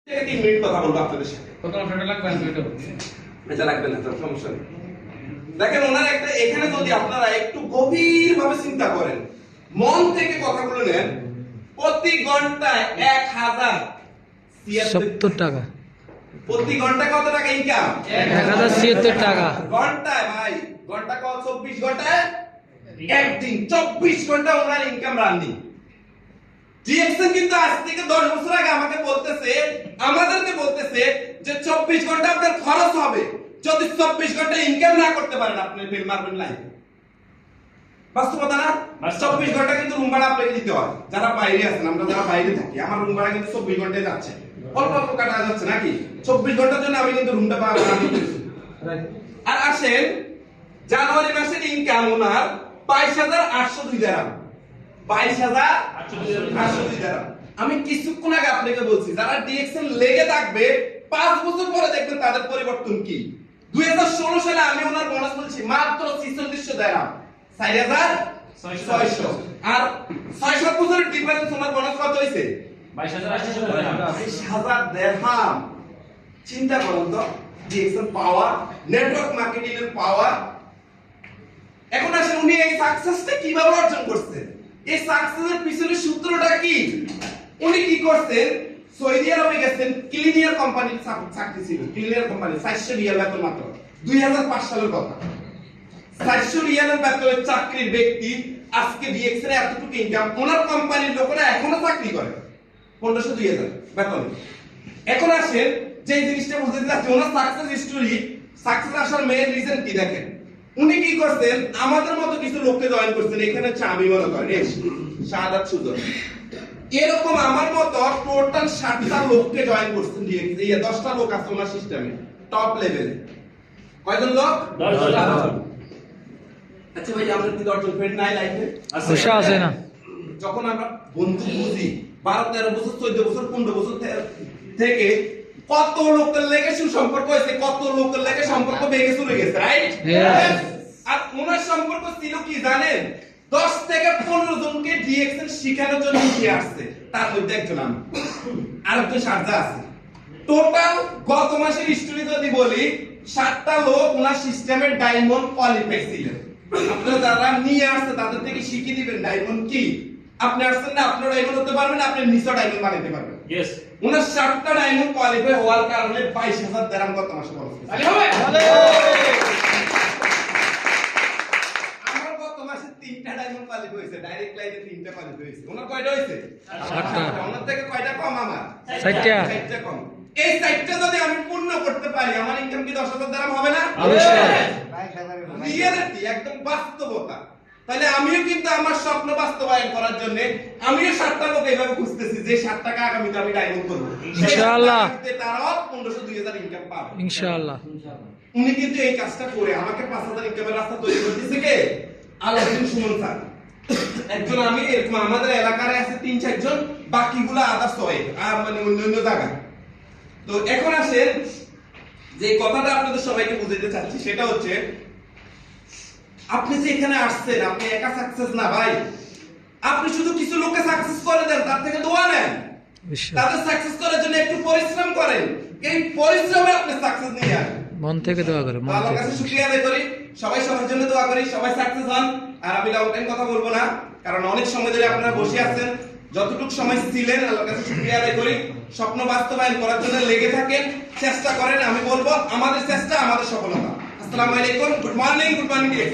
3 minute কথা বলবো আপনাদের সাথে। কত টাকা লাগবে এটা? এটা লাগবে না, তো সমস্যা নেই। দেখেন ওনার একটা এখানে যদি আপনারা একটু গভীরভাবে চিন্তা করেন, মন থেকে কথাগুলো নেন, প্রতি ঘন্টায় 1070 টাকা, প্রতি ঘন্টায় কত টাকা ইনকাম? 1076 টাকা ঘন্টায়। ভাই ঘন্টা কত? 24 ঘন্টায় একদিন 24 ঘন্টা ওনার ইনকাম রানিং। ডিএক্সএন কিন্তু আজ থেকে 10 বছর আগে আমাকে বলতেছে, আমাদেরকে বলতেছে যে 24 ঘন্টা আপনার খরচ হবে, যদি 24 ঘন্টা ইনকাম না করতে পারেন আপনি ফেল মারবেন লাইফে। বাস্তবতা না? 24 ঘন্টা কিন্তু রুম ভাড়া আপনাকে দিতে হয়। যারা বাইরে আছেন, আমরা যারা বাইরে থাকি, আমার রুম ভাড়া কিন্তু 24 ঘন্টায় যাচ্ছে, অল্প অল্প কাটা যাচ্ছে নাকি? 24 ঘন্টার জন্য আমি কিন্তু রুমটা ভাড়া দিতেছি। আর আসেন জানুয়ারি মাসের ইনকাম ওনার 22,802 দিরহাম। 22,802 দিরহাম। আমি কিছুক্ষণ আগে আপনাকে বলছি, যারা ডিএক্সএন লেগে থাকবে 5 বছর পরে দেখবেন তাদের পরিবর্তন কি। 2016 সালে আমি ওনার বোনাস বলছি মাত্র 4600 দিরহাম, 4,600। আর 6-7 বছরের ডিফারেন্স ওনার বোনাস কত হইছে? 22,800 দিরহাম। 22,000 দিরহাম। চিন্তা করুন তো, ডিএক্সএন পাওয়ার, নেটওয়ার্ক মার্কেটিং এর পাওয়ার। এখন আসেন উনি এই সাকসেসটা কিভাবে অর্জন করছেন? এই সাকসেসের পিছনে সূত্রটা কি? উনি কি করছেন? সৌদি আরবে গেছেন, ক্লিনিয়ার কোম্পানির চাকরি ছিল, ক্লিনিয়ার কোম্পানি 400 রিয়াল বেতন মাত্র, 2005 সালের কথা। 400 রিয়ালের বেতনের চাকরির ব্যক্তি আজকে ডিএক্সএন এতটুকু ইনকাম, ওনার কোম্পানির লোকেরা এখনো চাকরি করে 1500-2000 বেতন। এখন আসেন যে জিনিসটা বুঝতে চাচ্ছি, ওনার সাকসেস স্টোরি, সাকসেস আসার মেইন রিজন কি দেখেন। উনি কি করছেন? আমাদের মতো কিছু লোককে জয়েন করছেন, এখানে চাবি মনে করেন শাহাদাত সুজন, এরকম আমার মতো টোটাল 60টা লোককে জয়েন করছেন ডিএক্সএন। এই 10টা লোক আছে ওনার সিস্টেমে, টপ লেভেলে। কয়জন লোক? 10টা। আচ্ছা ভাই, আমরা কি 10জন ফ্রেন্ড নাই লাইফে? আছে না? যখন আমরা বন্ধু বুঝি 12-13 বছর, 14 বছর, 15 বছর থেকে কত লোকের লেগে সুসম্পর্ক হয়েছে, কত লোকের লেগে সম্পর্ক ভেঙে চলে গেছে, রাইট? আর ওনার সম্পর্ক ছিল কি জানেন? 10 থেকে 15 জনকে ডিএক্সএন শিখানোর জন্য নিয়ে আসছে, তার মধ্যে একজন আমি, আরেকজন শারজা আছে। টোটাল গত মাসের স্টোরি যদি বলি, 7টা লোক ওনার সিস্টেমের ডায়মন্ড কোয়ালিফাই ছিলেন। আপনারা যারা নিয়ে আসছে তাদের থেকে শিখিয়ে দিবেন ডায়মন্ড কি। আপনি আসছেন না, আপনারা ডায়মন্ড হতে পারবেন, আপনি নিচে ডায়মন্ড বানাইতে পারবেন। यस, ওনার 7টা ডায়মন্ড কোয়ালিফাই হওয়ার কারণে 22,000 দিরহাম গত মাসে খরচ হয়েছে। আমার গত মাসে 3টা ডায়মন্ড কোয়ালিফাই হয়েছে, ডাইরেক্ট লাইনে 3টা কোয়ালিফাই হয়েছে। ওনার কয়টা হয়েছে? 7টা। ওনার থেকে কয়টা কম আমার? 4টা কম। এই 4টা যদি আমি পূর্ণ করতে পারি, আমার ইনকাম কি 10,000 দিরহাম হবে না? অবশ্যই। রিয়েলিটি, একদম বাস্তবতা। তাহলে আমিও কিন্তু আমার স্বপ্ন বাস্তবায়ন করার জন্য আমিও 7টা লোক এইভাবে খুঁজতেছি যে 7 টাকা আগামীতে আমি ডায়মন্ড করব ইনশাআল্লাহ। তারাও 1500-2000 ইনকাম পাবে ইনশাআল্লাহ। উনি কিন্তু এই কাজটা করে আমাকে 5000 ইনকামের রাস্তা তৈরি করে দিয়েছে কে? আলাউদ্দিন সুমন স্যার। একজন আমি, এরকম আমাদের এলাকায় আছে 3-4 জন, বাকিগুলো আদার্স হয় আর মানে অন্য জায়গা। তো এখন আসেন যে কথাটা আপনাদের সবাইকে বুঝাইতে চাচ্ছি, সেটা হচ্ছে আপনি যে এখানে আসছেন, আপনি একা সাকসেস না ভাই। আপনি শুধু কিছু লোককে সাকসেস করে দেন, তার থেকে দোয়া নেন, তাদের সাকসেস করার জন্য একটু পরিশ্রম করেন। এই পরিশ্রমে আপনি সাকসেস নিয়ে আসেন। মন থেকে দোয়া করে, মন আল্লাহর কাছে শুকরিয়া আদায় করি, সবাই সবার জন্য দোয়া করি, সবাই সাকসেস হন। আর আমি লং টাইম কথা বলবো না, কারণ অনেক সময় ধরে আপনারা বসে আছেন। যতটুকু সময় ছিলেন আল্লাহর কাছে শুকরিয়া আদায় করি। স্বপ্ন বাস্তবায়ন করার জন্য লেগে থাকেন, চেষ্টা করেন। আমি বলবো আমাদের চেষ্টা আমাদের সফলতা। আসসালামু আলাইকুম, গুড মর্নিং, গুড মর্নিং।